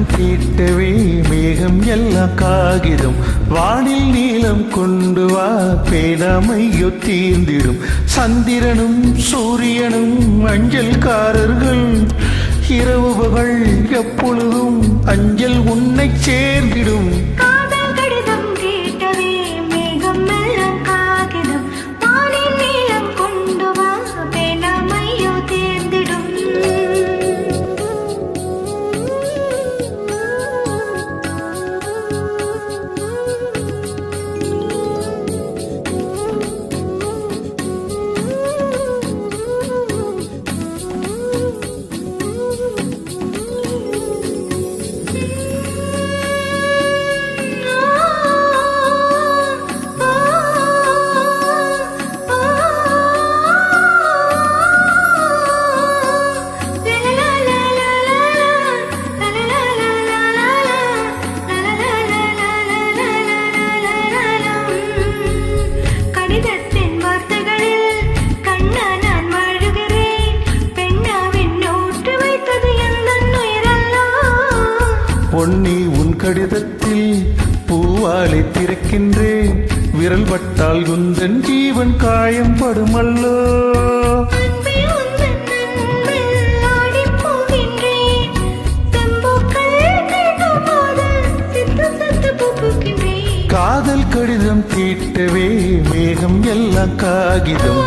கடிதம் தீட்டவே மேகம் எல்லாம் காகிதம் வானில் நீளம் கொண்டு வா பேடாமையோ தீர்ந்திடும் சந்திரனும் சூரியனும் அஞ்சல்காரர்கள் இரவு பகல் எப்பொழுதும் அஞ்சல் உன்னை சேர்ந்திடும் பொன்னி உன் கடிதத்தில் பூவாலை திறக்கின்றேன் விரல் பட்டால் குந்தன் ஜீவன் காயம் படுமல்லோ காதல் கடிதம் தீட்டவே மேகம் எல்லாம் காகிதம்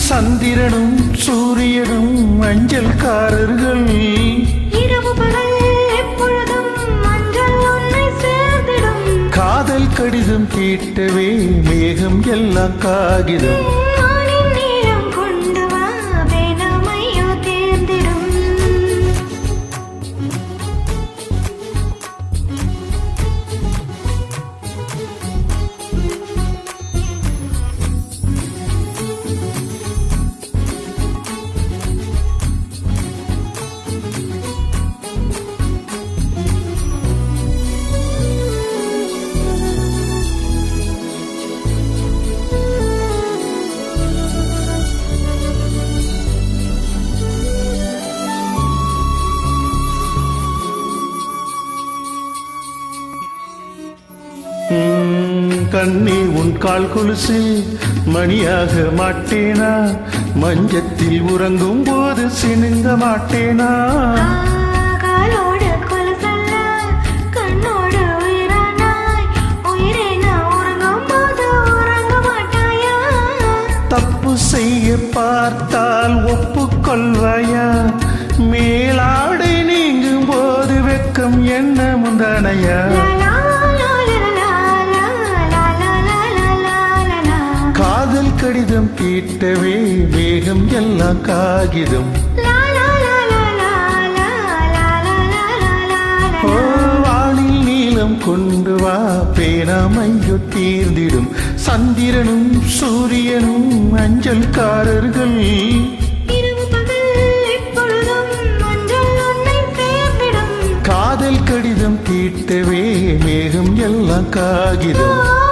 சந்திரனும் சூரியனும் அஞ்சல்காரர்கள் இரவு பகல் எப்பொழுதும் அஞ்சல் உன்னை சேர்ந்திடும் காதல் கடிதம் தீட்டவே மேகம் எல்லாம் காகிதம் கண்ணே உன் கால் கொலுசு மணியாக மாட்டேனா மஞ்சத்தில் உறங்கும் போது சினுங்க மாட்டேனா காலோடு கொலுசல்ல கண்ணோடு உயிரானாய் உயிரே நான் உறங்கும் போது உறங்க மாட்டாயா தப்பு செய்ய பார்த்தால் ஒப்புக்கொள்வாயா மேலாடை நீங்கும் போது வெக்கம் என்ன முந்தானையா காதல் கடிதம் தீட்டவே மேகம் எல்லாம் காகிதம் வானில் நீளம் கொண்டு வா பேனாமையோ தீர்ந்திடும் சந்திரனும் சூரியனும் அஞ்சல்காரர்கள் காதல் கடிதம் தீட்டவே மேகம் எல்லாம் காகிதம்